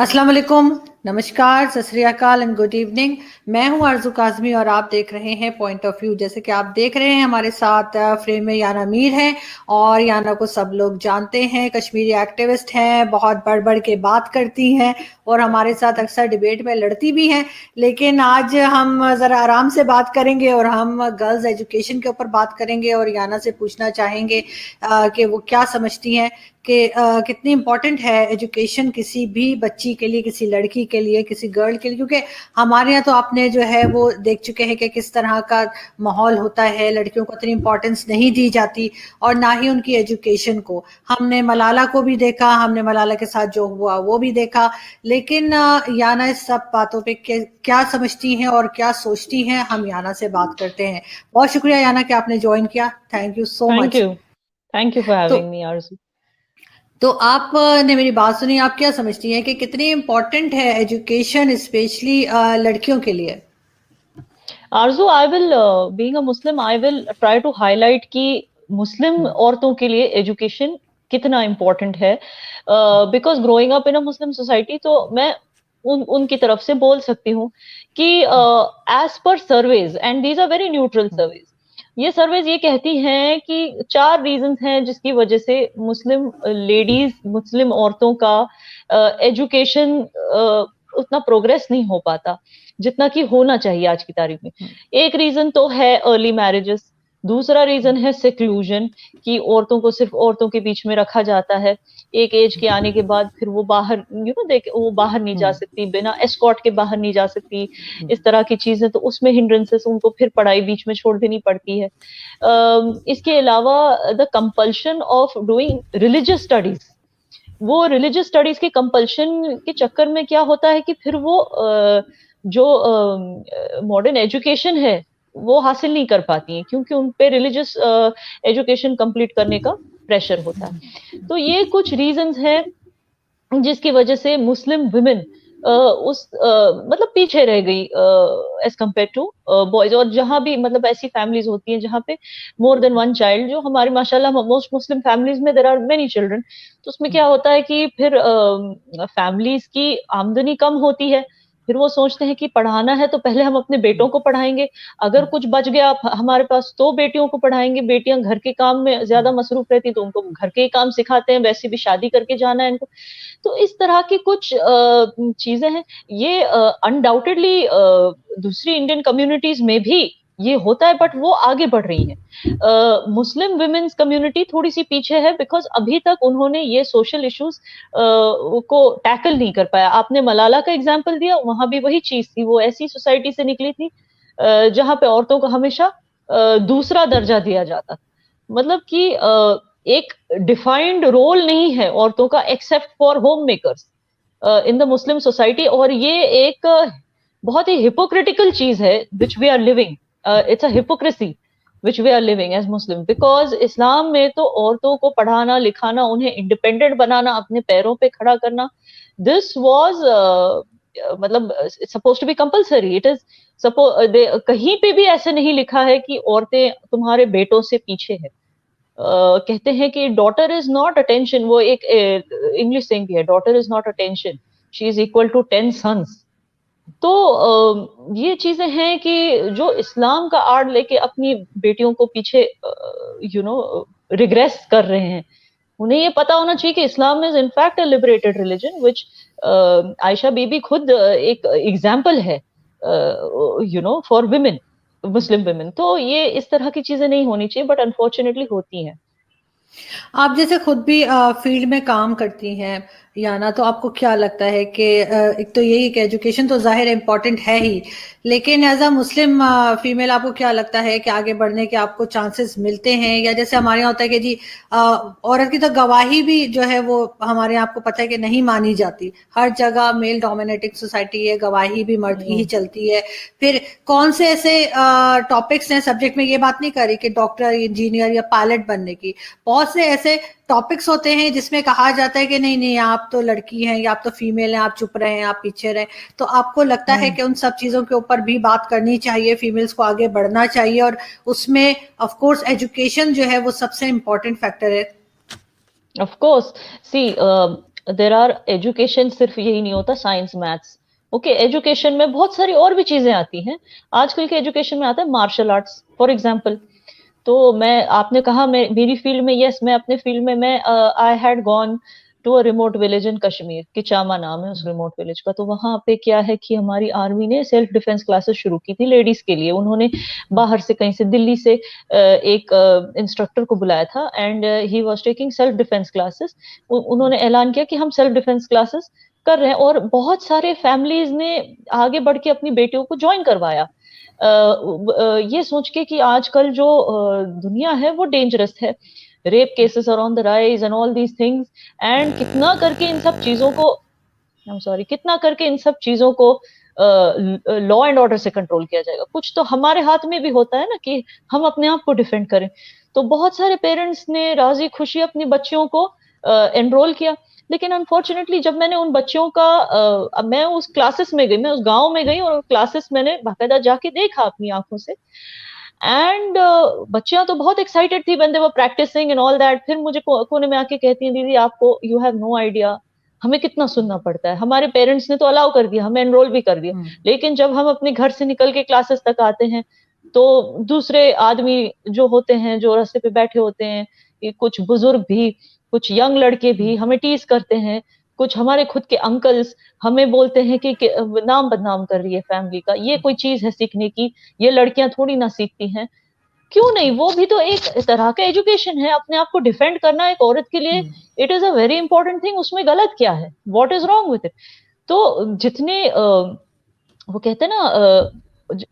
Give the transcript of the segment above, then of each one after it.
अस्सलाम वालेकुम, नमस्कार, सत श्री अकाल एंड गुड इवनिंग। मैं हूं आरजू काज़मी और आप देख रहे हैं पॉइंट ऑफ व्यू। जैसे कि आप देख रहे हैं हमारे साथ फ्रेम में याना मीर है और याना को सब लोग जानते हैं, कश्मीरी एक्टिविस्ट हैं, बहुत बढ़ बढ़ के बात करती हैं और हमारे साथ अक्सर डिबेट में लड़ती भी हैं। लेकिन आज हम ज़रा आराम से बात करेंगे और हम गर्ल्स एजुकेशन के ऊपर बात करेंगे और याना से पूछना चाहेंगे कि वो क्या समझती हैं कि कितनी इम्पोर्टेंट है एजुकेशन किसी भी बच्ची के लिए, किसी लड़की के लिए, किसी गर्ल के लिए। क्योंकि हमारे यहाँ तो आपने जो है वो देख चुके हैं कि किस तरह का माहौल होता है, लड़कियों को इतनी इम्पोर्टेंस नहीं दी जाती और ना ही उनकी एजुकेशन को। हमने मलाला को भी देखा, हमने मलाला के साथ जो हुआ वो भी देखा। लेकिन याना इस सब बातों पे क्या समझती हैं और क्या सोचती हैं, हम याना से बात करते हैं। बहुत शुक्रिया याना कि आपने ज्वाइन किया, thank you so thank much. You thank you for तो हैविंग मी आरजू। तो आपने मेरी बात सुनी, आप क्या समझती हैं कि कितनी इम्पोर्टेंट है एजुकेशन स्पेशली लड़कियों के लिए? Arzoo, I will being a Muslim I will try to highlight कि मुस्लिम औरतों के लिए एजुकेशन कितना इम्पोर्टेंट है। Because growing up in a Muslim society, तो मैं उनकी तरफ से बोल सकती हूँ कि as per surveys, and these are very neutral surveys, ये सर्वेज ये कहती हैं कि 4 रीजंस हैं जिसकी वजह से मुस्लिम लेडीज, मुस्लिम औरतों का एजुकेशन उतना प्रोग्रेस नहीं हो पाता जितना कि होना चाहिए आज की तारीख में। एक रीजन तो है अर्ली मैरिजेस, दूसरा रीजन है सेक्लूजन, कि औरतों को सिर्फ औरतों के बीच में रखा जाता है। एक एज के आने के बाद फिर वो बाहर देख वो बाहर नहीं जा सकती, बिना एस्कॉर्ट के बाहर नहीं जा सकती, इस तरह की चीजें, तो उसमें हिंड्रेंसेस, उनको फिर पढ़ाई बीच में छोड़ देनी पड़ती है। इसके अलावा the compulsion of doing religious studies, वो रिलीजियस स्टडीज के कंपल्शन के चक्कर में क्या होता है कि फिर वो जो मॉडर्न एजुकेशन है वो हासिल नहीं कर पाती हैं, क्योंकि उन पे रिलीजियस एजुकेशन कंप्लीट करने का प्रेशर होता है। तो ये कुछ रीजंस हैं जिसकी वजह से मुस्लिम वुमेन मतलब पीछे रह गई एज कम्पेयर टू बॉयज। और जहां भी मतलब ऐसी फैमिलीज होती हैं जहां पे मोर देन वन चाइल्ड, जो हमारे माशाल्लाह मोस्ट मुस्लिम फैमिलीज में देयर आर मेनी चिल्ड्रन, तो उसमें क्या होता है कि फिर फैमिलीज की आमदनी कम होती है, फिर वो सोचते हैं कि पढ़ाना है तो पहले हम अपने बेटों को पढ़ाएंगे, अगर कुछ बच गया हमारे पास तो बेटियों को पढ़ाएंगे, बेटियां घर के काम में ज्यादा मसरूफ रहती तो उनको घर के काम सिखाते हैं, वैसे भी शादी करके जाना है इनको। तो इस तरह की कुछ चीजें हैं। ये अनडाउटेडली दूसरी इंडियन कम्युनिटीज में भी ये होता है, बट वो आगे बढ़ रही हैं। मुस्लिम वुमेन्स कम्युनिटी थोड़ी सी पीछे है, बिकॉज अभी तक उन्होंने ये सोशल इश्यूज को टैकल नहीं कर पाया। आपने मलाला का एग्जाम्पल दिया, वहां भी वही चीज थी, वो ऐसी सोसाइटी से निकली थी जहां पे औरतों को हमेशा दूसरा दर्जा दिया जाता, मतलब कि एक डिफाइंड रोल नहीं है औरतों का except for home makers in the Muslim society. और ये एक बहुत ही हिपोक्रिटिकल चीज है which we are living, it's a hypocrisy which we are living as Muslim, because Islam में तो औरतों को पढ़ाना लिखाना, उन्हें इंडिपेंडेंट बनाना, अपने पैरों पे खड़ा करना, दिस वॉज मतलब suppose to be compulsory. It is कहीं पे भी ऐसे नहीं लिखा है कि औरतें तुम्हारे बेटों से पीछे है। कहते हैं कि डॉटर इज नॉट अटेंशन, वो एक इंग्लिश सेइंग भी है, daughter is not attention, she is equal to 10 sons. तो ये चीजें हैं कि जो इस्लाम का आड़ लेके अपनी बेटियों को पीछे रिग्रेस कर रहे हैं। उन्हें ये पता होना चाहिए कि Islam is in fact a liberated religion, which Ayesha Bibi खुद एक एग्जाम्पल है फॉर विमेन, मुस्लिम विमेन। तो ये इस तरह की चीजें नहीं होनी चाहिए, बट अनफॉर्चुनेटली होती हैं। आप जैसे खुद भी फील्ड में काम करती हैं याना, तो आपको क्या लगता है कि एक तो यही कि एजुकेशन तो जाहिर इम्पोर्टेंट है ही, लेकिन एज अ मुस्लिम फीमेल आपको क्या लगता है कि आगे बढ़ने के आपको चांसेस मिलते हैं? या जैसे हमारे यहाँ होता है कि जी औरत की तो गवाही भी जो है वो हमारे यहाँ आपको पता है कि नहीं मानी जाती, हर जगह मेल डोमिनेटिंग सोसाइटी है, गवाही भी मर्द की ही चलती है। फिर कौन से ऐसे टॉपिक्स हैं, सब्जेक्ट में ये बात नहीं कर रही कि डॉक्टर, इंजीनियर या पायलट बनने की, बहुत से ऐसे टॉपिक्स होते हैं जिसमें कहा जाता है कि नहीं नहीं आप तो लड़की हैं या आप तो फीमेल हैं, आप चुप रहे हैं, आप पीछे रहे। तो आपको लगता है कि उन सब चीजों के ऊपर भी बात करनी चाहिए, फीमेल्स को आगे बढ़ना चाहिए और उसमें ऑफ कोर्स एजुकेशन जो है वो सबसे इम्पोर्टेंट फैक्टर है? Of course, see there are education सिर्फ यही नहीं होता, साइंस मैथ्स, ओके, एजुकेशन में बहुत सारी और भी चीजें आती हैं। आजकल के एजुकेशन में आता है मार्शल आर्ट्स फॉर एग्जाम्पल। तो मैं, आपने कहा मैं मेरी फील्ड में, यस, मैं अपने फील्ड में, मैं I had gone to a remote village in Kashmir, Kichama नाम है उस रिमोट विलेज का। तो वहां पे क्या है कि हमारी आर्मी ने सेल्फ डिफेंस क्लासेस शुरू की थी लेडीज के लिए। उन्होंने बाहर से, कहीं से, दिल्ली से एक इंस्ट्रक्टर को बुलाया था, and he was taking self defence classes. उन्होंने ऐलान किया कि हम सेल्फ डिफेंस क्लासेस कर रहे हैं, और बहुत सारे फैमिलीज ने आगे बढ़ के अपनी बेटियों को ज्वाइन करवाया, ये सोच के कि आजकल जो दुनिया है वो डेंजरस है, rape cases are on the rise and all these things, and कितना करके इन सब चीजों को, आई एम सॉरी, कितना करके इन सब चीजों को लॉ एंड ऑर्डर से कंट्रोल किया जाएगा। कुछ तो हमारे हाथ में भी होता है ना कि हम अपने आप को डिफेंड करें। तो बहुत सारे पेरेंट्स ने राजी खुशी अपनी बच्चियों को एनरोल किया, लेकिन अनफॉर्चुनेटली जब मैंने उन बच्चों का मैं उस क्लासेस में गई, मैं उस गांव में गई और क्लासेस मैंने बाकायदा जाके देखा अपनी आंखों से, एंड बच्चियां तो बहुत एक्साइटेड थी when they were practising and all that. फिर मुझे कोने में आके कहती हैं, दीदी आपको, यू हैव नो आइडिया हमें कितना सुनना पड़ता है। हमारे पेरेंट्स ने तो अलाउ कर दिया, हमें एनरोल भी कर दिया, लेकिन जब हम अपने घर से निकल के क्लासेस तक आते हैं तो दूसरे आदमी जो होते हैं, जो रास्ते पे बैठे होते हैं, कुछ बुजुर्ग भी, कुछ यंग लड़के भी हमें टीज करते हैं, कुछ हमारे खुद के अंकल्स हमें बोलते हैं कि नाम बदनाम कर रही है फैमिली का, ये कोई चीज है सीखने की, ये लड़कियां थोड़ी ना सीखती हैं। क्यों नहीं, वो भी तो एक तरह का एजुकेशन है, अपने आप को डिफेंड करना एक औरत के लिए, it is a very important thing. उसमें गलत क्या है, what is wrong with it? तो जितने वो कहते हैं ना,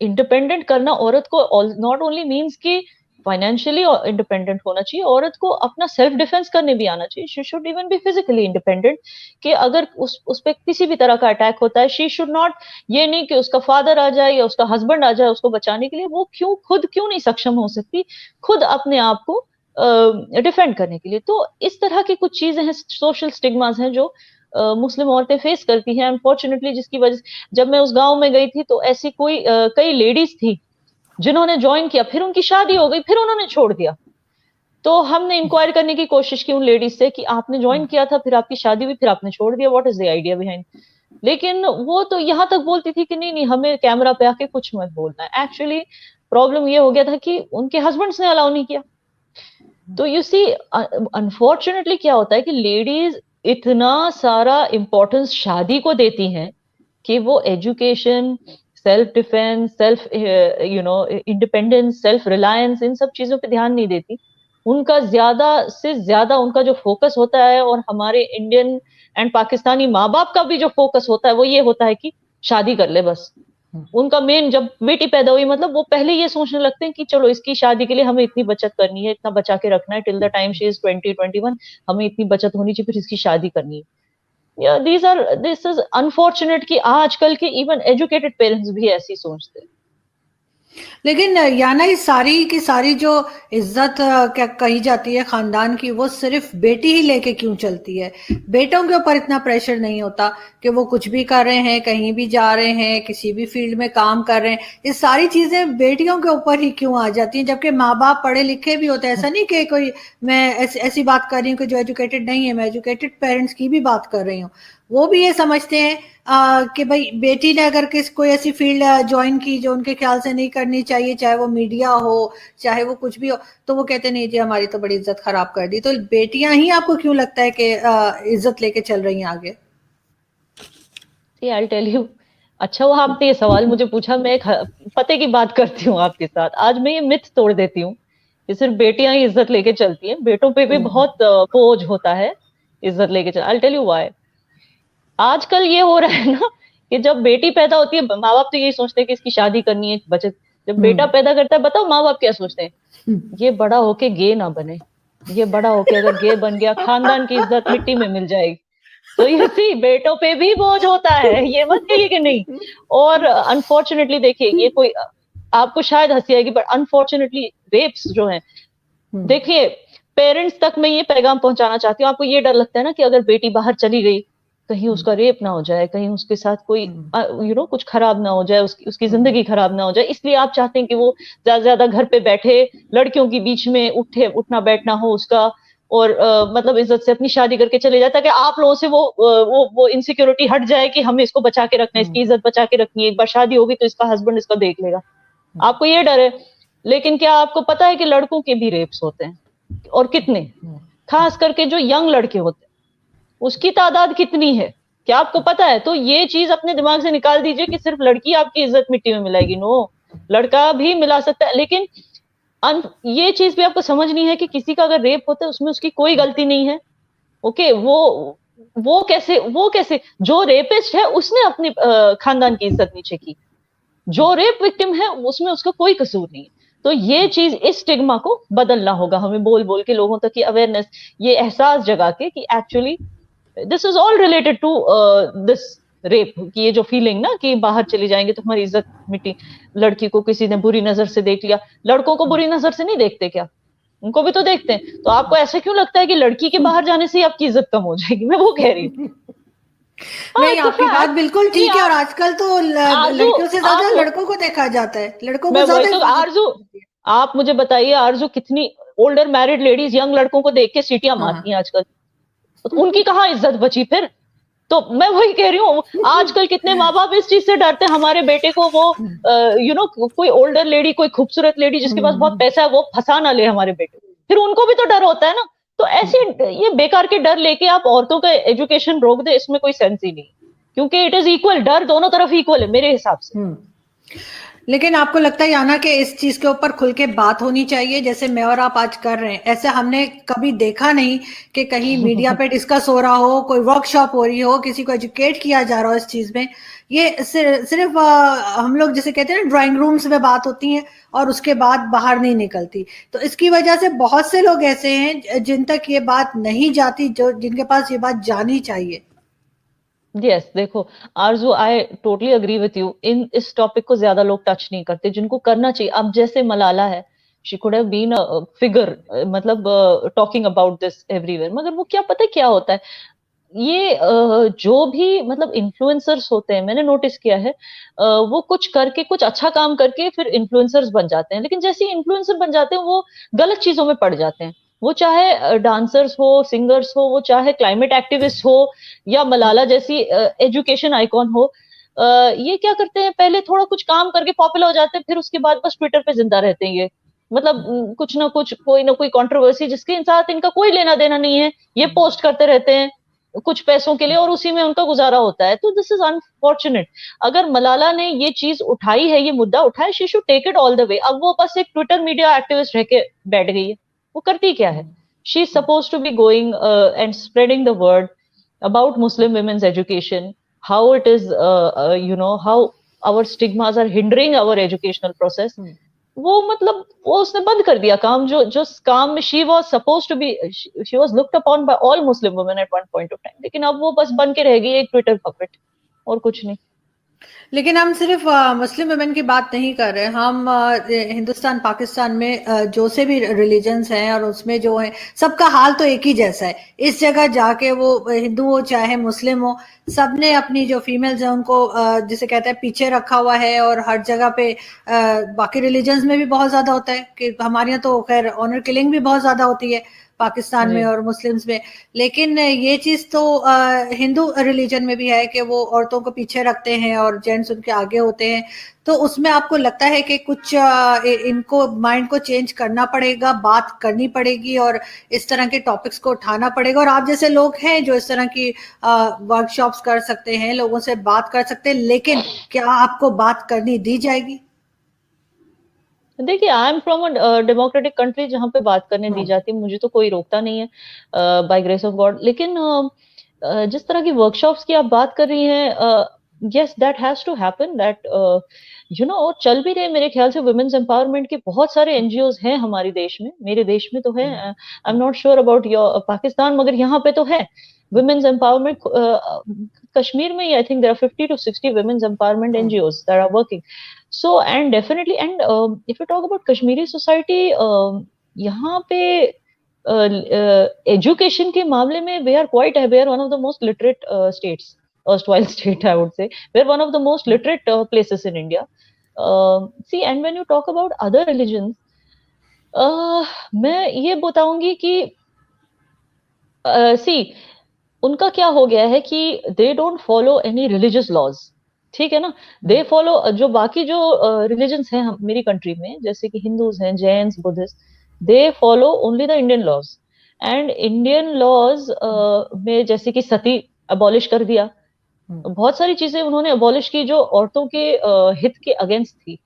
इंडिपेंडेंट करना औरत को नॉट ओनली मीन्स कि फाइनेंशियली इंडिपेंडेंट होना चाहिए, औरत को अपना सेल्फ डिफेंस करने भी आना चाहिए। She should even be physically independent, कि अगर उस पे किसी भी तरह का अटैक होता है, शी शुड नॉट, ये नहीं कि उसका फादर आ जाए या उसका हस्बैंड आ जाए उसको बचाने के लिए, वो खुद क्यों नहीं सक्षम हो सकती खुद अपने आप को डिफेंड करने के लिए? तो इस तरह की कुछ चीजें हैं, सोशल स्टिग्मास हैं जो मुस्लिम औरतें फेस करती हैं अनफॉर्चुनेटली, जिसकी वजह से जब मैं उस गांव में गई थी तो ऐसी कई लेडीज थी जिन्होंने ज्वाइन किया, फिर उनकी शादी हो गई, फिर उन्होंने छोड़ दिया। तो हमने इंक्वायर करने की कोशिश की उन लेडीज से कि आपने ज्वाइन किया था, फिर आपकी शादी हुई, फिर आपने छोड़ दिया, what is the idea behind? लेकिन वो तो यहाँ तक बोलती थी कि नहीं नहीं, हमें कैमरा पे आके कुछ मत बोलना है। एक्चुअली प्रॉब्लम ये हो गया था कि उनके हस्बैंड्स ने अलाउ नहीं किया। तो यू सी, अनफॉर्चुनेटली क्या होता है कि लेडीज इतना सारा इंपॉर्टेंस शादी को देती हैं कि वो education, self defence, self independence, self reliance, इन सब चीजों पे ध्यान नहीं देती। उनका ज्यादा से ज्यादा उनका जो फोकस होता है, और हमारे इंडियन एंड पाकिस्तानी माँ बाप का भी जो फोकस होता है, वो ये होता है कि शादी कर ले बस। उनका मेन, जब बेटी पैदा हुई मतलब वो पहले ये सोचने लगते हैं कि चलो इसकी शादी के लिए हमें इतनी बचत करनी है, इतना बचा के रखना है, till the time she is 20-21 हमें इतनी बचत होनी चाहिए, फिर इसकी शादी करनी है। दिस इज अनफॉर्चुनेट कि आजकल के इवन एजुकेटेड पेरेंट्स भी ऐसी सोचते हैं। लेकिन याना, ये सारी की सारी जो इज्जत क्या कही जाती है खानदान की, वो सिर्फ बेटी ही लेके क्यों चलती है? बेटों के ऊपर इतना प्रेशर नहीं होता कि वो कुछ भी कर रहे हैं, कहीं भी जा रहे हैं, किसी भी फील्ड में काम कर रहे हैं, ये सारी चीजें बेटियों के ऊपर ही क्यों आ जाती हैं? जबकि माँ बाप पढ़े लिखे भी होते हैं। ऐसा नहीं कि कोई, मैं ऐसी बात कर रही हूँ कि जो एजुकेटेड नहीं है, मैं एजुकेटेड पेरेंट्स की भी बात कर रही हूँ। वो भी ये समझते हैं कि भाई बेटी ने अगर कोई ऐसी फील्ड ज्वाइन की जो उनके ख्याल से नहीं करनी चाहिए, चाहे वो मीडिया हो, चाहे वो कुछ भी हो, तो वो कहते नहीं जी हमारी तो बड़ी इज्जत खराब कर दी। तो बेटियां ही आपको क्यों लगता है कि इज्जत लेके चल रही हैं आगे? आई टेल यू, अच्छा वो आपने ये सवाल मुझे पूछा, मैं एक पते की बात करती हूँ आपके साथ। आज मैं ये मिथ तोड़ देती हूँ कि सिर्फ बेटियां ही इज्जत लेके चलती हैं, बेटों पे भी बहुत बोझ होता है इज्जत लेके चल। I tell you why. आजकल ये हो रहा है ना कि जब बेटी पैदा होती है, माँ बाप तो यही सोचते हैं कि इसकी शादी करनी है, बचत। जब बेटा पैदा करता है, बताओ माँ बाप क्या सोचते हैं? ये बड़ा होके गे ना बने, ये बड़ा होके अगर गे बन गया खानदान की इज्जत मिट्टी में मिल जाएगी। तो ये सी, बेटों पे भी बोझ होता है, ये मत कहिए कि नहीं। और अनफॉर्चुनेटली देखिए, ये कोई, आपको शायद हंसी आएगी, बट अनफॉर्चुनेटली रेप्स जो है, देखिए, पेरेंट्स तक मैं ये पैगाम पहुंचाना चाहती हूँ। आपको ये डर लगता है ना कि अगर बेटी बाहर चली गई, कहीं उसका रेप ना हो जाए, कहीं उसके साथ कोई कुछ खराब ना हो जाए, उसकी जिंदगी खराब ना हो जाए, इसलिए आप चाहते हैं कि वो ज्यादा से ज्यादा घर पे बैठे, लड़कियों के बीच में उठना बैठना हो उसका, और मतलब इज्जत से अपनी शादी करके चले जाए, ताकि आप लोगों से वो इनसिक्योरिटी हट जाए कि हमें इसको बचा के रखना है, इसकी इज्जत बचा के रखनी है, एक बार शादी होगी तो इसका हस्बैंड इसको देख लेगा। आपको ये डर है। लेकिन क्या आपको पता है कि लड़कों के भी रेप्स होते हैं, और कितने, खास करके जो यंग लड़के होते हैं उसकी तादाद कितनी है, क्या आपको पता है? तो ये चीज अपने दिमाग से निकाल दीजिए कि सिर्फ लड़की आपकी इज्जत मिट्टी में मिलाएगी। नो, लड़का भी मिला सकता है। लेकिन ये चीज भी आपको समझनी है कि किसी का अगर रेप होता है उसमें उसकी कोई गलती नहीं है। ओके, वो कैसे जो रेपिस्ट है उसने अपने खानदान की इज्जत नीचे की, जो रेप विक्टिम है उसमें उसका कोई कसूर नहीं है। तो ये चीज, इस स्टिग्मा को बदलना होगा हमें, बोल बोल के लोगों तक की अवेयरनेस, ये एहसास जगा के कि actually this is all related to this rape, कि ये जो फीलिंग ना कि बाहर चली जाएंगे तो हमारी इज्जत मिट्टी, लड़की को किसी ने बुरी नजर से देख लिया, लड़कों को बुरी नजर से नहीं देखते क्या? उनको भी तो देखते हैं। तो आपको ऐसा क्यों लगता है कि लड़की के बाहर जाने से ही आपकी इज्जत कम हो जाएगी? मैं वो कह रही हूँ। हाँ, नहीं, इट्स अ आपकी बात फैक्ट बिल्कुल कि ठीक है। और आजकल तो आरजू लड़कियों से ज्यादा आप लड़कों को देखा जाता है, लड़कों को मैं वही ज्यादा तो इज्जत आरजू, मिलती है। आप मुझे बताइए आरजू, कितनी ओल्डर मैरिड लेडीज यंग लड़कों को देख के सीटियां हाँ। मारती हैं आजकल, तो उनकी कहाँ इज्जत बची फिर? तो मैं वही कह रही हूँ, आजकल कितने माँ बाप इस चीज से डरते हैं हमारे बेटे को, वो कोई ओल्डर लेडी, कोई खूबसूरत लेडी जिसके पास बहुत पैसा है, वो फंसा ना ले हमारे बेटे, फिर उनको भी तो डर होता है ना। तो ऐसे ये बेकार के डर लेके आप औरतों का एजुकेशन रोक दे, इसमें कोई सेंस ही नहीं, क्योंकि इट इज इक्वल, डर दोनों तरफ इक्वल है मेरे हिसाब से। लेकिन आपको लगता है याना कि इस चीज के ऊपर खुल के बात होनी चाहिए, जैसे मैं और आप आज कर रहे हैं? ऐसे हमने कभी देखा नहीं कि कहीं मीडिया पे डिस्कस हो रहा हो, कोई वर्कशॉप हो रही हो, किसी को एजुकेट किया जा रहा हो इस चीज में। ये सिर्फ हम लोग जैसे कहते हैं ना, ड्राइंग रूम्स में बात होती है और उसके बाद बाहर नहीं निकलती। तो इसकी वजह से बहुत से लोग ऐसे हैं जिन तक ये बात नहीं जाती, जो जिनके पास ये बात जानी चाहिए। यस, देखो Arzoo, I totally agree with you, इन इस टॉपिक को ज्यादा लोग टच नहीं करते जिनको करना चाहिए। अब जैसे मलाला है, she could have been a figure, मतलब टॉकिंग अबाउट दिस एवरीवेयर, मगर वो क्या पता क्या होता है, ये जो भी मतलब इन्फ्लुएंसर्स होते हैं, मैंने नोटिस किया है, वो कुछ करके, कुछ अच्छा काम करके फिर इन्फ्लुएंसर्स बन जाते हैं, लेकिन जैसे ही इन्फ्लुएंसर बन जाते हैं वो गलत चीजों में पड़ जाते हैं। वो चाहे डांसर्स हो, सिंगर्स हो, वो चाहे क्लाइमेट एक्टिविस्ट हो, या मलाला जैसी एजुकेशन आइकॉन हो, ये क्या करते हैं, पहले थोड़ा कुछ काम करके पॉपुलर हो जाते हैं, फिर उसके बाद बस ट्विटर पे जिंदा रहते हैं ये, मतलब कुछ ना कुछ, कोई ना कोई कंट्रोवर्सी जिसके साथ इनका कोई लेना देना नहीं है, ये पोस्ट करते रहते हैं कुछ पैसों के लिए, और उसी में उनका गुजारा होता है। तो दिस इज अनफॉर्चुनेट। अगर मलाला ने ये चीज उठाई है, ये मुद्दा उठाया, she should take it all the way. अब वो बस एक ट्विटर मीडिया एक्टिविस्ट रह के बैठ गई है, वो करती क्या है? She is suppose to be going and spreading the word about Muslim women's education, how it is, how our stigmas are hindering our educational process. वो मतलब वो उसने बंद कर दिया काम, जो जो काम में she was suppose to be, she was looked upon by all Muslim women at one point of time, लेकिन अब वो बस बन के रह गई एक ट्विटर पपेट, और कुछ नहीं। लेकिन हम सिर्फ मुस्लिम वुमेन की बात नहीं कर रहे, हम हिंदुस्तान पाकिस्तान में जो से भी रिलीजन्स हैं और उसमें जो है, सबका हाल तो एक ही जैसा है। इस जगह जाके वो हिंदू हो चाहे मुस्लिम हो, सबने अपनी जो फीमेल्स हैं उनको जिसे कहते हैं पीछे रखा हुआ है। और हर जगह पे बाकी रिलीजन्स में भी बहुत ज्यादा होता है कि हमारे यहाँ तो खैर ऑनर किलिंग भी बहुत ज्यादा होती है पाकिस्तान में जी, और मुस्लिम्स में। लेकिन ये चीज तो हिंदू रिलीजन में भी है कि वो औरतों को पीछे रखते हैं और जेंट्स उनके आगे होते हैं। तो उसमें आपको लगता है कि कुछ इनको माइंड को चेंज करना पड़ेगा, बात करनी पड़ेगी और इस तरह के टॉपिक्स को उठाना पड़ेगा? और आप जैसे लोग हैं जो इस तरह की वर्कशॉप्स कर सकते हैं, लोगों से बात कर सकते हैं, लेकिन क्या आपको बात करनी दी जाएगी? देखिए I am from a democratic country जहां पे बात करने दी जाती है, मुझे तो कोई रोकता नहीं है बाय ग्रेस ऑफ गॉड। लेकिन जिस तरह की वर्कशॉप्स की आप बात कर रही हैं, yes that has to happen, that चल भी रहे मेरे ख्याल से। वुमेन्स एम्पावरमेंट के बहुत सारे एनजीओज हैं हमारे देश में, मेरे देश में तो है, I am not sure about your Pakistan, मगर यहाँ पे तो है वुमेन्स एम्पावरमेंट। कश्मीर में I think there are 50 to 60 women's empowerment NGOs that are working. So and definitely, and if you talk about Kashmiri society, यहाँ पे एजुकेशन के मामले में वे आर क्वाइट है, they are one of the most literate states, erstwhile state I would say, we're one of the most literate places in India. See, and when you talk about other religions, मैं ये बताऊंगी कि सी, उनका क्या हो गया है कि they don't follow any religious laws, ठीक है ना। दे फॉलो जो बाकी जो रिलीजन्स हैं मेरी कंट्री में, जैसे कि हिंदूज हैं, Jains, Buddhist, they follow only the Indian laws. And Indian laws में जैसे कि सती अबॉलिश कर दिया, बहुत सारी चीजें उन्होंने अबॉलिश की जो औरतों के हित के अगेंस्ट थी,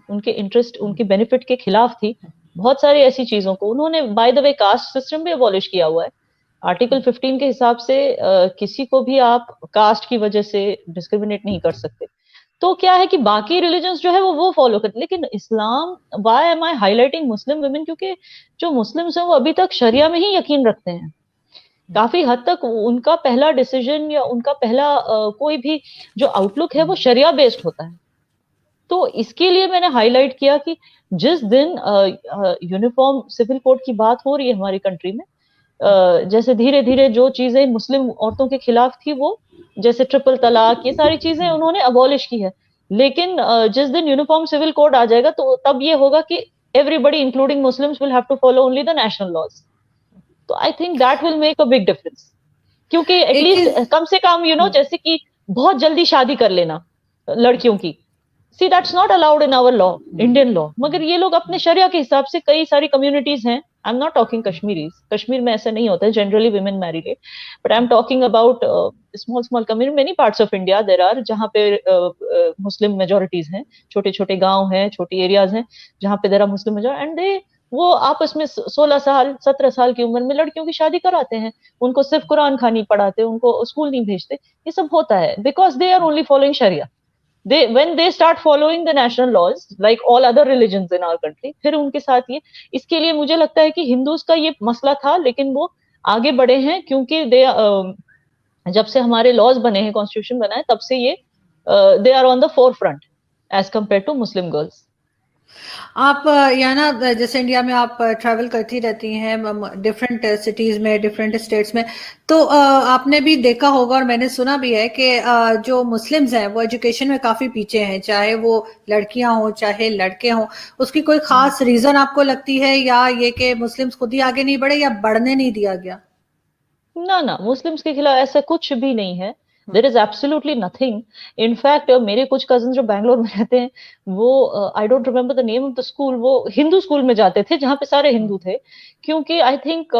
उनके इंटरेस्ट, उनके बेनिफिट के खिलाफ थी। बहुत सारी ऐसी चीजों को उन्होंने, by the way, caste system भी अबॉलिश किया हुआ है। आर्टिकल 15 के हिसाब से किसी को भी आप कास्ट की वजह से डिस्क्रिमिनेट नहीं कर सकते। तो क्या है कि बाकी रिलीजन्स जो है वो फॉलो करते, लेकिन Islam, why am I highlighting Muslim women, क्योंकि जो मुस्लिम्स हैं वो अभी तक शरिया में ही यकीन रखते हैं। काफी हद तक उनका पहला डिसीजन या उनका पहला कोई भी जो आउटलुक है वो शरिया बेस्ड होता है। तो इसके लिए मैंने हाईलाइट किया कि जिस दिन यूनिफॉर्म सिविल कोड की बात हो रही है हमारी कंट्री में, जैसे धीरे धीरे जो चीजें मुस्लिम औरतों के खिलाफ थी, वो जैसे ट्रिपल तलाक, ये सारी चीजें उन्होंने अबॉलिश की है। लेकिन जिस दिन यूनिफॉर्म सिविल कोड आ जाएगा तो तब ये होगा कि everybody including Muslims will have to follow only the national laws. तो I think that will make a big difference, क्योंकि एक एटलीस्ट चीज। कम से कम जैसे कि बहुत जल्दी शादी कर लेना लड़कियों की, see that's not allowed in our law, Indian law, मगर ये लोग अपने शरिया के हिसाब से, कई सारी कम्युनिटीज हैं, I am not talking Kashmiris, Kashmir में ऐसा नहीं होता है, generally women marry late, but I am talking about small small community, many parts of India there are, जहाँ पे मुस्लिम मेजोरिटीज हैं, छोटे छोटे गांव हैं, छोटी एरियाज हैं जहाँ पे there are Muslim majority, and they वो आपस में 16 साल 17 साल की उम्र में लड़कियों की शादी कराते हैं, उनको सिर्फ कुरान खानी पढ़ाते, उनको स्कूल नहीं भेजते। ये सब होता है because they are only following sharia. they when they start following the national laws like all other religions in our country, फिर उनके साथ ये, इसके लिए मुझे लगता है कि हिंदूज का ये मसला था, लेकिन वो आगे बढ़े हैं, क्योंकि दे जब से हमारे लॉज बने हैं, कॉन्स्टिट्यूशन बना है, तब से ये they are on the forefront as compare to Muslim girls. आप या ना, जैसे इंडिया में आप ट्रैवल करती रहती हैं डिफरेंट सिटीज में, डिफरेंट स्टेट्स में, तो आपने भी देखा होगा और मैंने सुना भी है कि जो मुस्लिम्स हैं वो एजुकेशन में काफी पीछे हैं, चाहे वो लड़कियां हों चाहे लड़के हों। उसकी कोई खास रीजन आपको लगती है, या ये कि मुस्लिम्स खुद ही आगे नहीं बढ़े या बढ़ने नहीं दिया गया? ना ना, मुस्लिम्स के खिलाफ ऐसा कुछ भी नहीं है, there is absolutely nothing. In fact मेरे कुछ कजन जो बैंगलोर में रहते हैं, वो I don't remember the name of the school, वो हिंदू स्कूल में जाते थे जहाँ पे सारे हिंदू थे, क्योंकि I think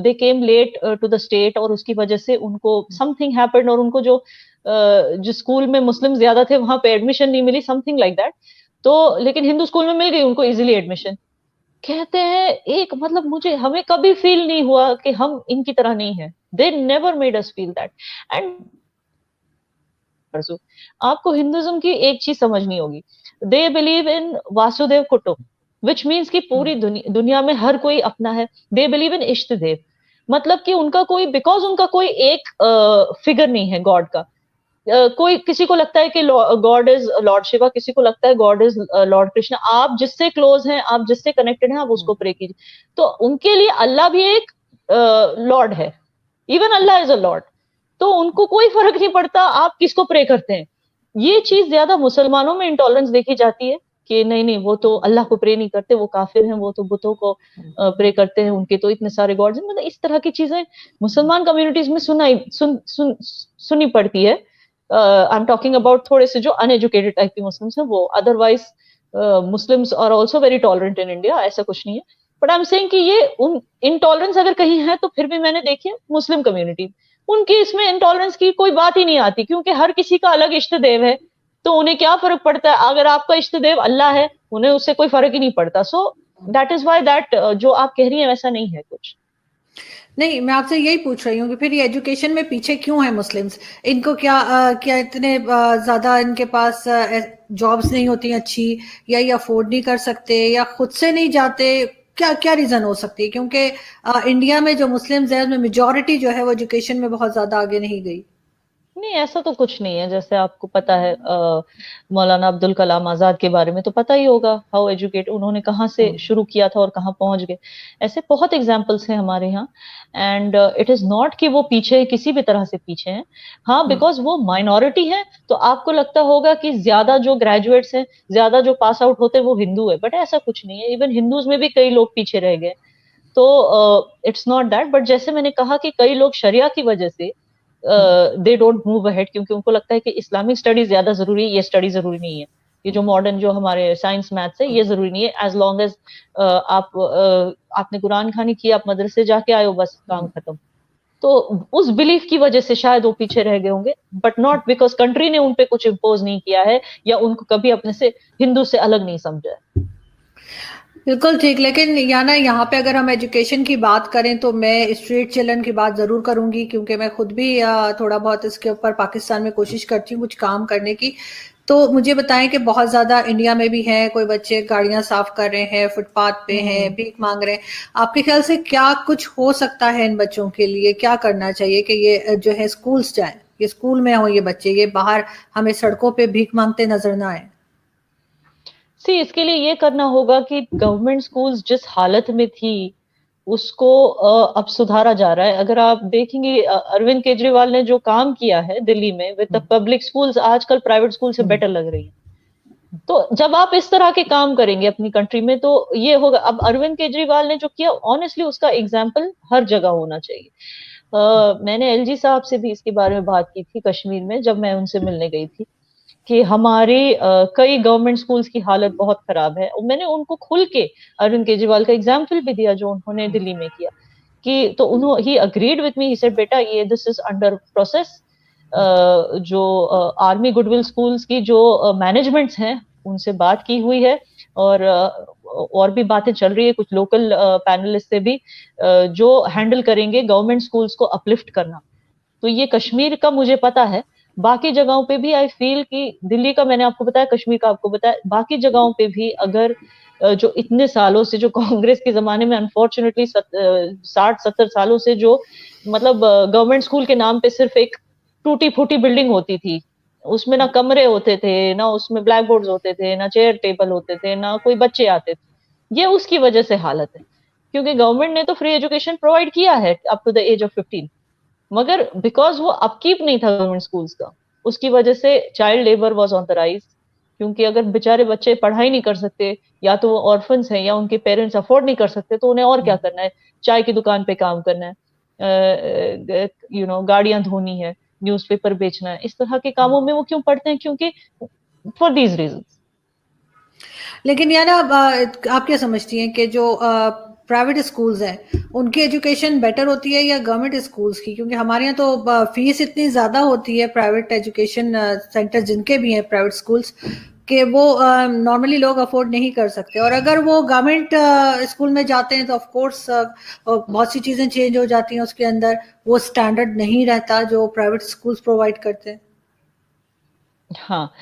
they came late to the state, और उसकी वजह से उनको समथिंग हैपेंड, और उनको जो स्कूल में मुस्लिम ज्यादा थे वहां पे एडमिशन नहीं मिली, समथिंग लाइक दैट। तो लेकिन हिंदू स्कूल में मिल गई उनको इजीली एडमिशन। कहते हैं एक, मतलब मुझे, हमें कभी फील नहीं हुआ कि हम इनकी तरह नहीं है, they never made us feel that. And आपको हिंदुज्म की एक चीज समझनी होगी, दे बिलीव इन वासुदेव कुटुंब, विच मीन्स कि पूरी दुनिया में हर कोई अपना है। दे बिलीव इन इष्ट देव, मतलब कि उनका कोई, बिकॉज उनका कोई एक फिगर नहीं है गॉड का। कोई, किसी को लगता है कि गॉड इज लॉर्ड शिवा, किसी को लगता है गॉड इज लॉर्ड कृष्ण। आप जिससे क्लोज हैं, आप जिससे कनेक्टेड हैं, आप उसको प्रे कीजिए। तो उनके लिए अल्लाह भी एक लॉर्ड है, even Allah is a Lord. तो उनको कोई फर्क नहीं पड़ता आप किसको प्रे करते हैं। ये चीज ज्यादा मुसलमानों में इंटॉलरेंस देखी जाती है कि नहीं नहीं, वो तो अल्लाह को प्रे नहीं करते, वो काफिर हैं, वो तो बुतों को प्रे करते हैं, उनके तो इतने सारे गॉड्स हैं। मतलब इस तरह की चीजें मुसलमान कम्युनिटीज में सुनी पड़ती है। आई एम टॉकिंग अबाउट थोड़े से जो अनएजुकेटेड टाइप के मुस्लिम्स हैं वो, otherwise Muslims are also very tolerant in India, ऐसा कुछ नहीं है। बट आई एम सेइंग कि ये उन इंटॉलरेंस अगर कहीं है तो फिर भी मैंने देखी है मुस्लिम कम्युनिटी, उनकी इसमें इंटॉलरेंस की कोई बात ही नहीं आती, क्योंकि हर किसी का अलग इष्ट देव है। तो उन्हें क्या फर्क पड़ता है, अगर आपका इष्ट देव अल्लाह है, उन्हें उससे कोई फर्क ही नहीं पड़ता। So that is why that जो आप कह रही हैं वैसा नहीं है कुछ। नहीं, मैं आपसे यही पूछ रही हूँ कि फिर ये एजुकेशन में पीछे क्यों है मुस्लिम्स? इनको क्या इतने ज्यादा इनके पास जॉब्स नहीं होती अच्छी, या ये अफोर्ड नहीं कर सकते, या खुद से नहीं जाते? क्या क्या रीजन हो सकती है? क्योंकि इंडिया में जो मुस्लिम्स है उसमें मेजोरिटी जो है वो एजुकेशन में बहुत ज्यादा आगे नहीं गई। नहीं, ऐसा तो कुछ नहीं है। जैसे आपको पता है मौलाना अब्दुल कलाम आजाद के बारे में तो पता ही होगा, हाउ एजुकेट उन्होंने कहाँ से शुरू किया था और कहाँ पहुंच गए। ऐसे बहुत एग्जाम्पल्स हैं हमारे यहाँ। एंड इट इज नॉट कि वो पीछे, किसी भी तरह से पीछे हैं। हाँ, बिकॉज वो माइनॉरिटी है, तो आपको लगता होगा कि ज्यादा जो ग्रेजुएट्स हैं, ज्यादा जो पास आउट होते हैं वो हिंदू है, बट ऐसा कुछ नहीं है। इवन हिंदूज में भी कई लोग पीछे रह गए। तो इट्स नॉट दैट, बट जैसे मैंने कहा कि कई लोग शरिया की वजह से दे डोंट मूव अहेड, क्योंकि उनको लगता है कि इस्लामिक स्टडीज ज्यादा जरूरी है, ये स्टडी जरूरी नहीं है, ये जो मॉडर्न जो हमारे साइंस मैथ्स है ये जरूरी नहीं है, एज लॉन्ग एज आपने कुरान खानी की, आप मदरसे जाके आए हो, बस काम खत्म। तो उस बिलीफ की वजह से शायद वो पीछे रह गए होंगे, बट नॉट बिकॉज कंट्री ने उनपे कुछ इम्पोज नहीं किया है या उनको कभी अपने से हिंदू से अलग नहीं समझा है। बिल्कुल ठीक, लेकिन याना यहाँ पे अगर हम एजुकेशन की बात करें तो मैं स्ट्रीट चिल्ड्रन की बात जरूर करूंगी, क्योंकि मैं खुद भी थोड़ा बहुत इसके ऊपर पाकिस्तान में कोशिश करती हूँ कुछ काम करने की। तो मुझे बताएं कि बहुत ज्यादा इंडिया में भी है, कोई बच्चे गाड़ियां साफ कर रहे हैं, फुटपाथ पे हैं, भीख मांग रहे हैं। आपके ख्याल से क्या कुछ हो सकता है इन बच्चों के लिए, क्या करना चाहिए कि ये जो है स्कूल्स जाए, ये स्कूल में हो ये बच्चे, ये बाहर हमें सड़कों पे भीख मांगते नजर ना आए? सी इसके लिए ये करना होगा कि गवर्नमेंट स्कूल्स जिस हालत में थी उसको अब सुधारा जा रहा है। अगर आप देखेंगे अरविंद केजरीवाल ने जो काम किया है दिल्ली में विद द पब्लिक स्कूल्स, आजकल प्राइवेट स्कूल से बेटर लग रही है। तो जब आप इस तरह के काम करेंगे अपनी कंट्री में तो ये होगा। अब अरविंद केजरीवाल ने जो किया, ऑनेस्टली उसका एग्जाम्पल हर जगह होना चाहिए। मैंने एलजी साहब से भी इसके बारे में बात की थी कश्मीर में, जब मैं उनसे मिलने गई थी, कि हमारे कई गवर्नमेंट स्कूल्स की हालत बहुत खराब है, और मैंने उनको खुल के अरविंद केजरीवाल का एग्जाम्पल भी दिया जो उन्होंने दिल्ली में किया। कि तो उन्होंने he agreed with me, he said बेटा ये दिस इज अंडर प्रोसेस। जो आर्मी गुडविल स्कूल्स की जो मैनेजमेंट्स हैं उनसे बात की हुई है, और भी बातें चल रही है कुछ लोकल पैनलिस्ट से भी, जो हैंडल करेंगे गवर्नमेंट स्कूल्स को अपलिफ्ट करना। तो ये कश्मीर का मुझे पता है, बाकी जगहों पे भी आई फील कि दिल्ली का मैंने आपको बताया, कश्मीर का आपको बताया, बाकी जगहों पे भी अगर जो इतने सालों से जो कांग्रेस के जमाने में अनफॉर्चुनेटली 60-70 सालों से जो मतलब गवर्नमेंट स्कूल के नाम पे सिर्फ एक टूटी फूटी बिल्डिंग होती थी, उसमें ना कमरे होते थे, ना उसमें ब्लैक बोर्ड्स होते थे, ना चेयर टेबल होते थे, ना कोई बच्चे आते थे, ये उसकी वजह से हालत है। क्योंकि गवर्नमेंट ने तो फ्री एजुकेशन प्रोवाइड किया है up to the age of 15, मगर बिकॉज वो अपकीप नहीं था गवर्नमेंट स्कूल्स का, उसकी वजह से child labour was on the rise. क्योंकि अगर बेचारे बच्चे पढ़ाई नहीं कर सकते, या तो वो ऑर्फन्स हैं या उनके पेरेंट्स अफोर्ड नहीं कर सकते, तो उन्हें और क्या करना है, चाय की दुकान पे काम करना है, गाड़ियां धोनी है, न्यूज़पेपर बेचना है, इस तरह के कामों में वो क्यों पढ़ते हैं? क्योंकि फॉर दीज रीजन। लेकिन यार आप क्या समझती हैं कि जो प्राइवेट स्कूल्स हैं उनकी एजुकेशन बेटर होती है या गवर्नमेंट स्कूल्स की? क्योंकि हमारे यहाँ तो फीस इतनी ज्यादा होती है प्राइवेट एजुकेशन सेंटर जिनके भी हैं प्राइवेट स्कूल्स, कि वो नॉर्मली लोग अफोर्ड नहीं कर सकते। और अगर वो गवर्नमेंट स्कूल में जाते हैं तो ऑफ कोर्स बहुत सी चीजें चेंज हो जाती हैं उसके अंदर, वो स्टैंडर्ड नहीं रहता जो प्राइवेट स्कूल्स प्रोवाइड करते हैं। हाँ,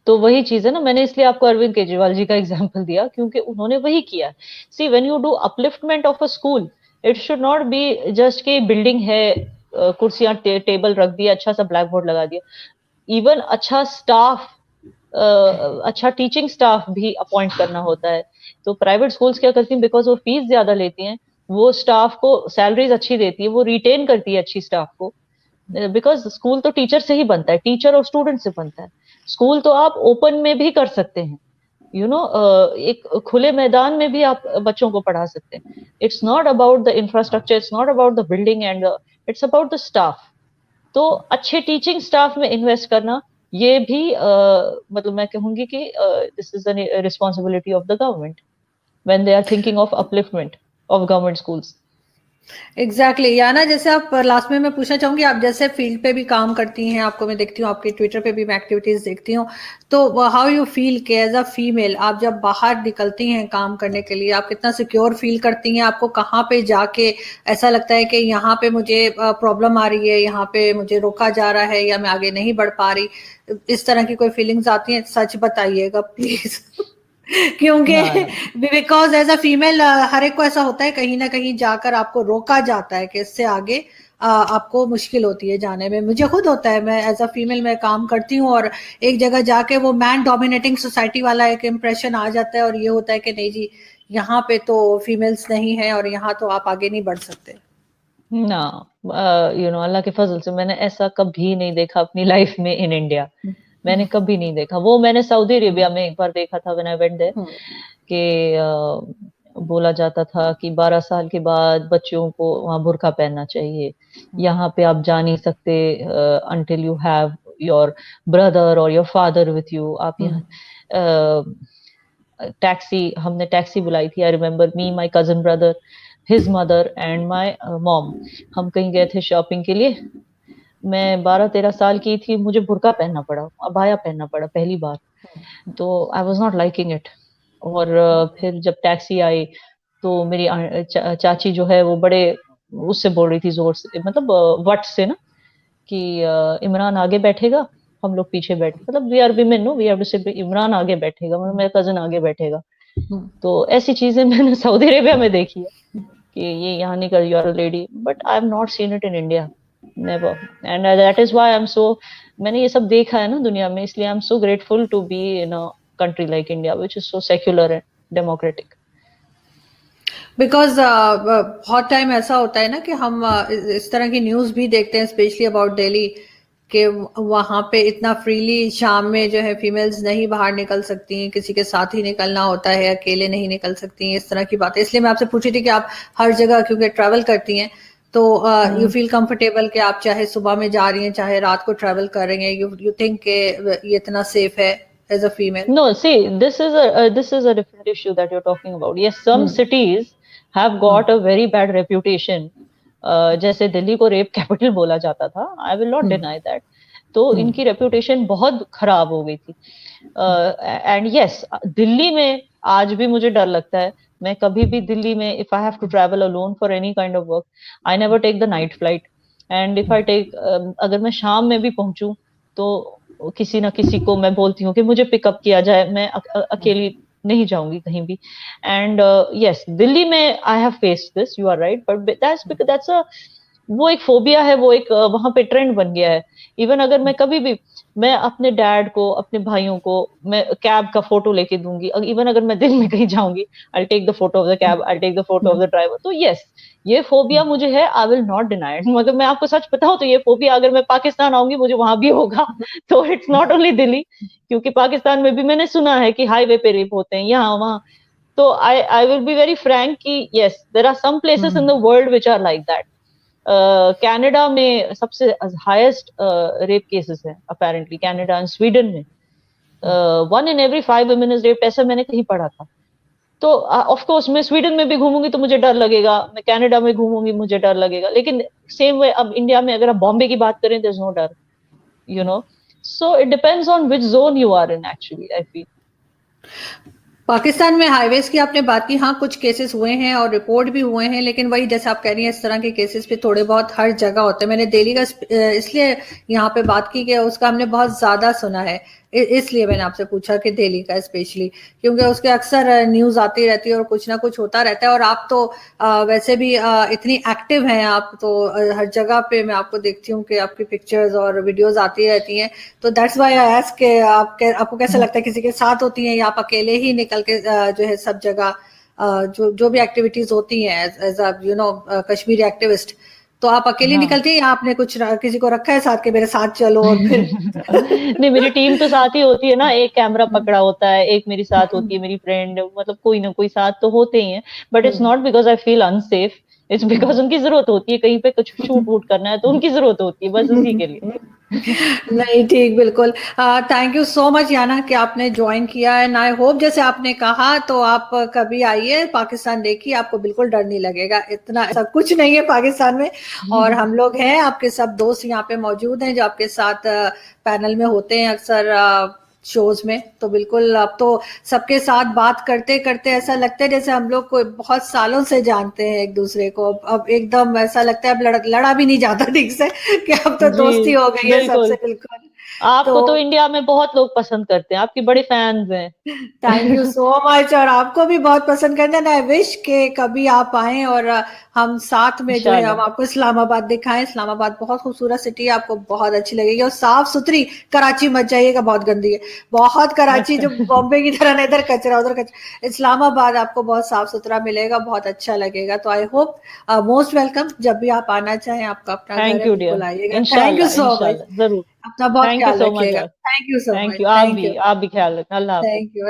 तो वही चीज है ना, मैंने इसलिए आपको अरविंद केजरीवाल जी का एग्जांपल दिया, क्योंकि उन्होंने वही किया। See when you do upliftment of a school, it should not be just कि बिल्डिंग है, कुर्सियां टेबल रख दिया, अच्छा सा ब्लैक बोर्ड लगा दिया। इवन अच्छा स्टाफ, अच्छा टीचिंग स्टाफ भी अपॉइंट करना होता है। तो प्राइवेट स्कूल्स क्या करती हैं, बिकॉज वो फीस ज्यादा लेती हैं, वो स्टाफ को सैलरीज अच्छी देती है, वो रिटेन करती है अच्छी स्टाफ को। बिकॉज स्कूल तो टीचर से ही बनता है, टीचर और स्टूडेंट से बनता है। स्कूल तो आप ओपन में भी कर सकते हैं, एक खुले मैदान में भी आप बच्चों को पढ़ा सकते हैं। It's not about the infrastructure, it's not about the building and it's about the staff. तो अच्छे टीचिंग स्टाफ में इन्वेस्ट करना, ये भी मतलब मैं कहूंगी कि this is the responsibility of the government when they are thinking of upliftment of government schools. Exactly या ना, जैसे आप लास्ट में मैं पूछना चाहूंगी, आप जैसे फील्ड पे भी काम करती हैं, आपको मैं देखती हूँ, आपके ट्विटर पे भी मैं एक्टिविटीज देखती हूँ, तो हाउ यू फील के एज अ फीमेल आप जब बाहर निकलती हैं काम करने के लिए, आप कितना सिक्योर फील करती हैं? आपको कहाँ पे जाके ऐसा लगता है कि यहाँ पे मुझे प्रॉब्लम आ रही है, यहाँ पे मुझे रोका जा रहा है, या मैं आगे नहीं बढ़ पा रही, इस तरह की कोई फीलिंग्स आती हैं? सच बताइएगा प्लीज। क्योंकि ना ना, बिकॉज एज अ फीमेल हर एक को ऐसा होता है, कहीं ना कहीं जाकर आपको रोका जाता है कि इससे आगे आपको मुश्किल होती है जाने में। मुझे खुद होता है, मैं एज अ फीमेल मैं काम करती हूँ और एक जगह जाके वो मैन डोमिनेटिंग सोसाइटी वाला एक इम्प्रेशन आ जाता है, और ये होता है कि नहीं जी, यहाँ पे तो फीमेल्स नहीं है और यहाँ तो आप आगे नहीं बढ़ सकते। ना, अल्लाह के फजल से मैंने ऐसा कभी नहीं देखा अपनी लाइफ में इन इंडिया। मैंने कभी नहीं देखा। वो मैंने सऊदी अरेबिया में एक बार देखा था व्हेन आई वेंट देयर, कि बोला जाता था कि 12 साल के बाद बच्चों को वहाँ बुर्का पहनना चाहिए, यहाँ पे आप जा नहीं सकते until you have your brother or your father with you। आप यहाँ हमने टैक्सी बुलाई थी, I remember, me, my cousin brother, his mother and my mom. हम कहीं गए थे शॉपिंग के लिए, मैं 12-13 साल की थी, मुझे बुर्का पहनना पड़ा, अबाया पहनना पड़ा पहली बार, तो I was not liking it. और फिर जब टैक्सी आई तो मेरी चाची जो है वो बड़े उससे बोल रही थी जोर से, मतलब वट से ना, कि इमरान आगे बैठेगा, हम लोग पीछे बैठे, मतलब we are women, no, we have to sit, Imran आगे बैठेगा, मतलब मेरा कजिन आगे बैठेगा। तो ऐसी चीजें मैंने सऊदी अरेबिया में देखी है कि ये यहाँ नहीं कर, you are a lady, but I have not seen it in India, never. And that is why I am so, मैंने ये सब देखा है ना दुनिया में, इसलिए I am so grateful to be in a country like India, which is so secular and democratic. बिकॉज बहुत टाइम ऐसा होता है ना कि हम इस तरह की न्यूज भी देखते हैं, स्पेशली अबाउट दिल्ली, कि वहां पे इतना फ्रीली शाम में जो है फीमेल्स नहीं बाहर निकल सकती हैं, किसी के साथ ही निकलना होता है, अकेले नहीं निकल सकती हैं, इस तरह की बातें। इसलिए मैं आपसे पूछी थी कि आप हर जगह क्योंकि ट्रैवल करती हैं, तो यू फील कंफर्टेबल कि आप चाहे सुबह में जा रही हैं चाहे रात को ट्रैवल कर रही हैं, यू थिंक ये इतना सेफ है as a female? No, see, this is a different issue that you're talking about. Yes, some cities have got a very bad reputation. जैसे दिल्ली को रेप कैपिटल बोला जाता था, आई विल नॉट डिनाई दैट। तो इनकी रेपुटेशन बहुत खराब हो गई थी। एंड यस, दिल्ली में आज भी मुझे डर लगता है। मैं कभी भी दिल्ली में, if I have to travel alone for any kind of work, I never take the night flight. And if I take, अगर मैं शाम में भी पहुंचूं तो किसी ना किसी को मैं बोलती हूँ कि मुझे पिकअप किया जाए, मैं अकेली नहीं जाऊंगी कहीं भी। एंड यस, दिल्ली में I have faced this, you are right, but that's a, वो एक फोबिया है, वो एक वहां पे ट्रेंड बन गया है। इवन अगर मैं कभी भी, मैं अपने डैड को, अपने भाइयों को मैं कैब का फोटो लेके दूंगी, इवन अगर मैं दिन में कहीं जाऊंगी, I take the photo of the cab, I take the photo of the driver. तो यस, ये फोबिया मुझे है, I will not deny it. मगर मैं आपको सच बताऊं तो ये फोबिया अगर मैं पाकिस्तान आऊंगी मुझे वहां भी होगा। तो इट्स नॉट ओनली दिल्ली, क्योंकि पाकिस्तान में भी मैंने सुना है कि हाईवे पे रेप होते हैं यहाँ वहां। तो I will be very frank कि yes, there are some places in the world which are like that. Canada में सबसे हाईएस्ट रेप केसेस हैं अपेरेंटली, कनाडा एंड स्वीडन में 1 in every 5 women is raped, ऐसा मैंने कहीं पढ़ा था। तो ऑफ कोर्स मैं स्वीडन में भी घूमूंगी तो मुझे डर लगेगा, मैं कनाडा में घूमूंगी मुझे डर लगेगा, लेकिन सेम वे अब इंडिया में अगर आप बॉम्बे की बात करें, देयर इज नो डर, you know. So it depends on which zone you are in, actually I feel. Pakistan में हाईवेज की आपने बात की, हाँ कुछ केसेस हुए हैं और रिपोर्ट भी हुए हैं, लेकिन वही जैसे आप कह रही हैं इस तरह के केसेस भी थोड़े बहुत हर जगह होते हैं। मैंने दिल्ली का इसलिए यहाँ पे बात की कि उसका हमने बहुत ज्यादा सुना है, इसलिए मैंने आपसे पूछा कि दिल्ली का स्पेशली, क्योंकि उसके अक्सर न्यूज आती रहती है और कुछ ना कुछ होता रहता है। और आप तो वैसे भी इतनी एक्टिव हैं, आप तो हर जगह पे मैं आपको देखती हूँ कि आपकी पिक्चर्स और वीडियोस आती रहती हैं। तो दैट्स व्हाई आई आस्क के आपको कैसा लगता है, किसी के साथ होती हैं या आप अकेले ही निकल के जो है सब जगह जो भी एक्टिविटीज होती हैं as a you know Kashmiri activist, तो आप अकेली निकलती हैं या आपने कुछ किसी को रखा है साथ के मेरे साथ चलो और फिर? नहीं, मेरी टीम तो साथ ही होती है ना, एक कैमरा पकड़ा होता है, एक मेरी साथ होती है, मेरी फ्रेंड, मतलब कोई ना कोई साथ तो होते ही है। But it's not because I feel unsafe, it's because उनकी जरूरत होती है, कहीं पे कुछ शूट वूट करना है तो उनकी जरूरत होती है, बस उसी के लिए। नहीं ठीक, बिल्कुल। थैंक यू सो मच याना कि आपने ज्वाइन किया है। आई होप जैसे आपने कहा तो आप कभी आइए पाकिस्तान, देखिए आपको बिल्कुल डर नहीं लगेगा, इतना सब कुछ नहीं है पाकिस्तान में। और हम लोग हैं, आपके सब दोस्त यहाँ पे मौजूद हैं जो आपके साथ पैनल में होते हैं अक्सर शोज में। तो बिल्कुल अब तो सबके साथ बात करते करते ऐसा लगता है जैसे हम लोग को बहुत सालों से जानते हैं एक दूसरे को। अब एकदम ऐसा लगता है अब लड़ा भी नहीं जाता ठीक से कि अब तो जी, दोस्ती हो गई है सबसे। बिल्कुल। बिल्कुल। आपको तो तो इंडिया में बहुत लोग पसंद करते हैं, आपकी बड़े फैंस हैं। थैंक यू सो मच, और आपको भी बहुत पसंद करते हैं। आई विश के कभी आप आए और हम साथ में जो है हम इंशाल्लाह। आपको इस्लामाबाद दिखाएं। इस्लामाबाद बहुत खूबसूरत सिटी है, आपको बहुत अच्छी लगेगी और साफ सुथरी। कराची मत जाइएगा, बहुत गंदी है बहुत कराची, जो बॉम्बे की तरह, इधर कचरा उधर कचरा। इस्लामाबाद आपको बहुत साफ सुथरा मिलेगा, बहुत अच्छा लगेगा। तो आई होप मोस्ट वेलकम, जब भी आप आना चाहें, आपका अपना घर थैंक है, यू डियर। बिल्कुल आइएगा। थैंक यू इंशाल्लाह, सो मच, इंशाल्लाह, जरूर। अपना बहुत थैंक यू ख्याल सो मच रखिएगा। यार। Thank you so thank much. You, thank you. आप भी ख्याल रखना। अल्लाह हाफिज। Thank you.